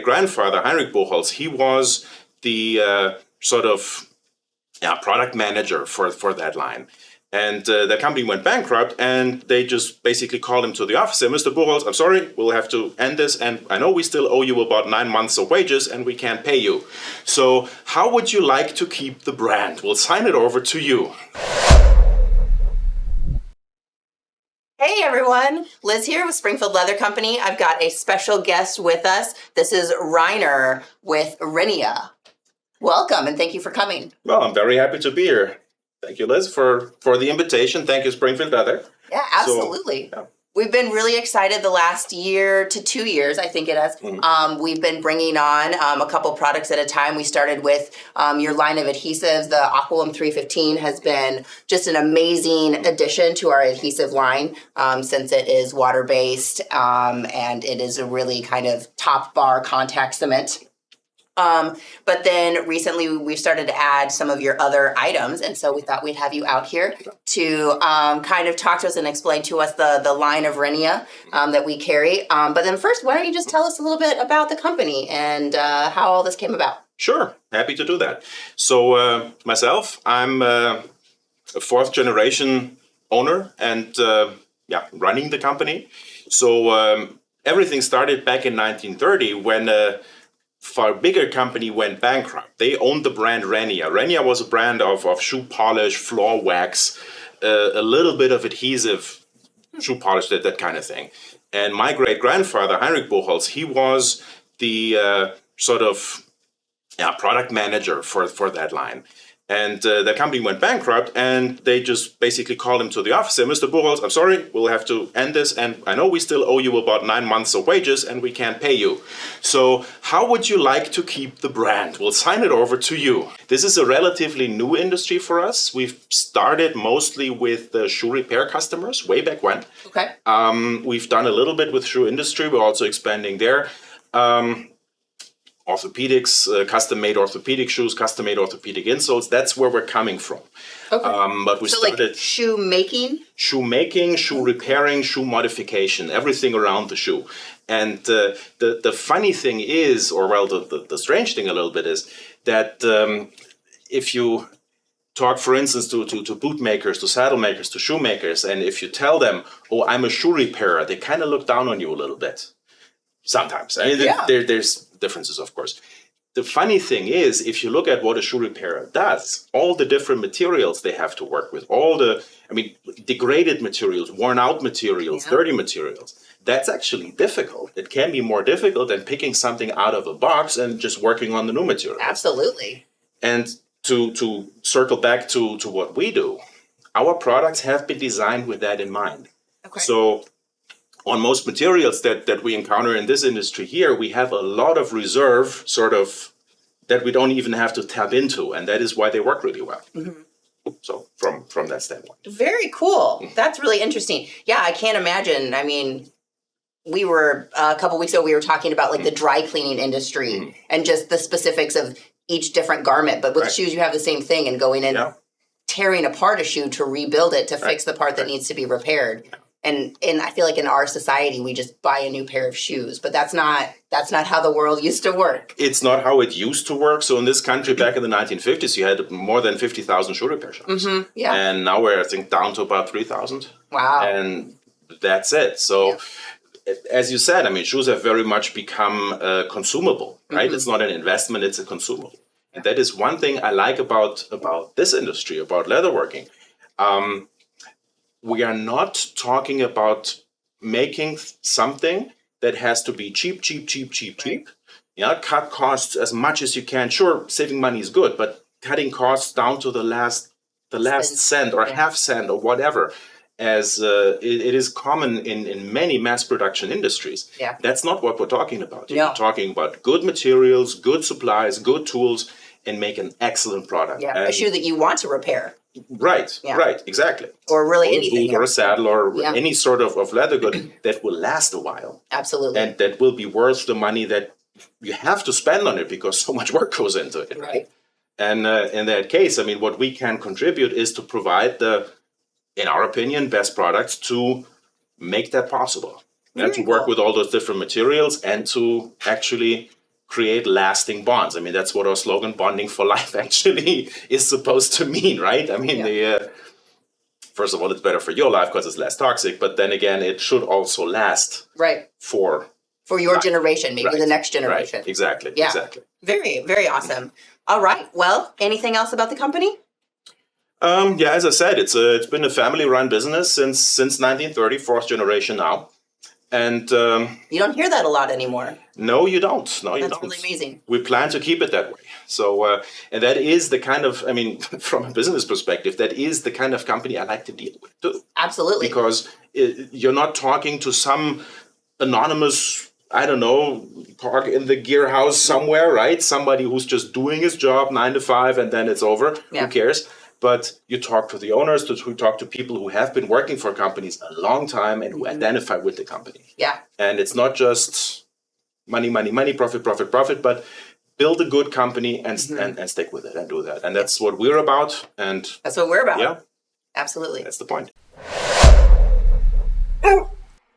great-grandfather, Heinrich Buchholz, he was the product manager for that line. And the company went bankrupt, and they just basically called him to the office and said, Mr. Buchholz, I'm sorry, we'll have to end this, and I know we still owe you about 9 months of wages, and we can't pay you. So how would you like to keep the brand? We'll sign it over to you. Hey everyone, Liz here with Springfield Leather Company. I've got a special guest with us. This is Reiner with Renia. Welcome and thank you for coming. Well, I'm very happy to be here. Thank you, Liz, for the invitation. Thank you, Springfield Leather. Yeah, absolutely. So, yeah. We've been really excited the last year to 2 years, I think it has. We've been bringing on a couple products at a time. We started with your line of adhesives. The Aqualum 315 has been just an amazing addition to our adhesive line since it is water-based and it is a really kind of top bar contact cement. But then recently we've started to add some of your other items, and so we thought we'd have you out here to kind of talk to us and explain to us the line of Renia that we carry. But then first, why don't you just tell us a little bit about the company and how all this came about? Sure, happy to do that. So myself, I'm a fourth generation owner and running the company. So everything started back in 1930 when for a bigger company went bankrupt. They owned the brand Renia. Renia was a brand of shoe polish, floor wax, a little bit of adhesive, shoe polish, that kind of thing. And my great-grandfather, Heinrich Buchholz, he was the product manager for that line. And the company went bankrupt, and they just basically called him to the office and said, Mr. Buchholz, I'm sorry, we'll have to end this, and I know we still owe you about 9 months of wages, and we can't pay you. So how would you like to keep the brand? We'll sign it over to you. This is a relatively new industry for us. We've started mostly with shoe repair customers way back when. Okay. We've done a little bit with shoe industry. We're also expanding there. Orthopedics, custom-made orthopedic shoes, custom-made orthopedic insoles. That's where we're coming from. Okay. But we started like shoe making? Shoe making, shoe repairing, shoe modification, everything around the shoe. And the funny thing is, or well, the strange thing a little bit is that if you talk, for instance, to boot makers, to saddle makers, to shoe makers, and if you tell them, oh, I'm a shoe repairer, they kind of look down on you a little bit. Sometimes. I mean, there's differences, of course. The funny thing is, if you look at what a shoe repairer does, all the different materials they have to work with, degraded materials, worn out materials, dirty materials, that's actually difficult. It can be more difficult than picking something out of a box and just working on the new material. Absolutely. And to circle back to what we do, our products have been designed with that in mind. Okay. So on most materials that we encounter in this industry here, we have a lot of reserve that we don't even have to tap into, and that is why they work really well. Mm-hmm. So from that standpoint. Very cool. That's really interesting. Yeah, I can't imagine. I mean, we were, a couple weeks ago, we were talking about like the dry cleaning industry and just the specifics of each different garment. But with shoes, you have the same thing, and going in, tearing apart a shoe to rebuild it, to fix the part that needs to be repaired. Yeah. And I feel like in our society, we just buy a new pair of shoes, but that's not how the world used to work. It's not how it used to work. So in this country, back in the 1950s, you had more than 50,000 shoe repair shops. Mm-hmm. Yeah. And now we're, I think, down to about 3,000. Wow. And that's it. So as you said, I mean, shoes have very much become consumable, right? Mm-hmm. It's not an investment, it's a consumable. And that is one thing I like about this industry, about leatherworking. We are not talking about making something that has to be cheap. Yeah, cut costs as much as you can. Sure, saving money is good, but cutting costs down to the last cent or half cent or whatever, as it is common in many mass production industries. Yeah. That's not what we're talking about. We're talking about good materials, good supplies, good tools, and make an excellent product. Yeah, a shoe that you want to repair. Right, right, exactly. Or really anything. Or a saddle or any sort of leather good that will last a while. Absolutely. And that will be worth the money that you have to spend on it because so much work goes into it. Right. And in that case, I mean, what we can contribute is to provide the, in our opinion, best products to make that possible. And to work with all those different materials and to actually create lasting bonds. I mean, that's what our slogan, bonding for life, actually is supposed to mean, right? I mean, first of all, it's better for your life because it's less toxic, but then again, it should also last for your life. generation, maybe the next generation. Right. Exactly. Yeah. Exactly. Very, very awesome. All right. Well, anything else about the company? Yeah, as I said, it's been a family-run business since 1930, fourth generation now. And you don't hear that a lot anymore. No, you don't. No, you don't. That's really amazing. We plan to keep it that way. So, and that is the kind of, I mean, from a business perspective, that is the kind of company I like to deal with too. Absolutely. Because you're not talking to some anonymous, I don't know, park in the gear house somewhere, right? Somebody who's just doing his job 9 to 5 and then it's over. Yeah. Who cares? But you talk to the owners, you talk to people who have been working for companies a long time and who identify with the company. Yeah. And it's not just money, money, money, profit, profit, profit, but build a good company and stick with it and do that. And that's what we're about. And that's what we're about. Yeah. Absolutely. That's the point.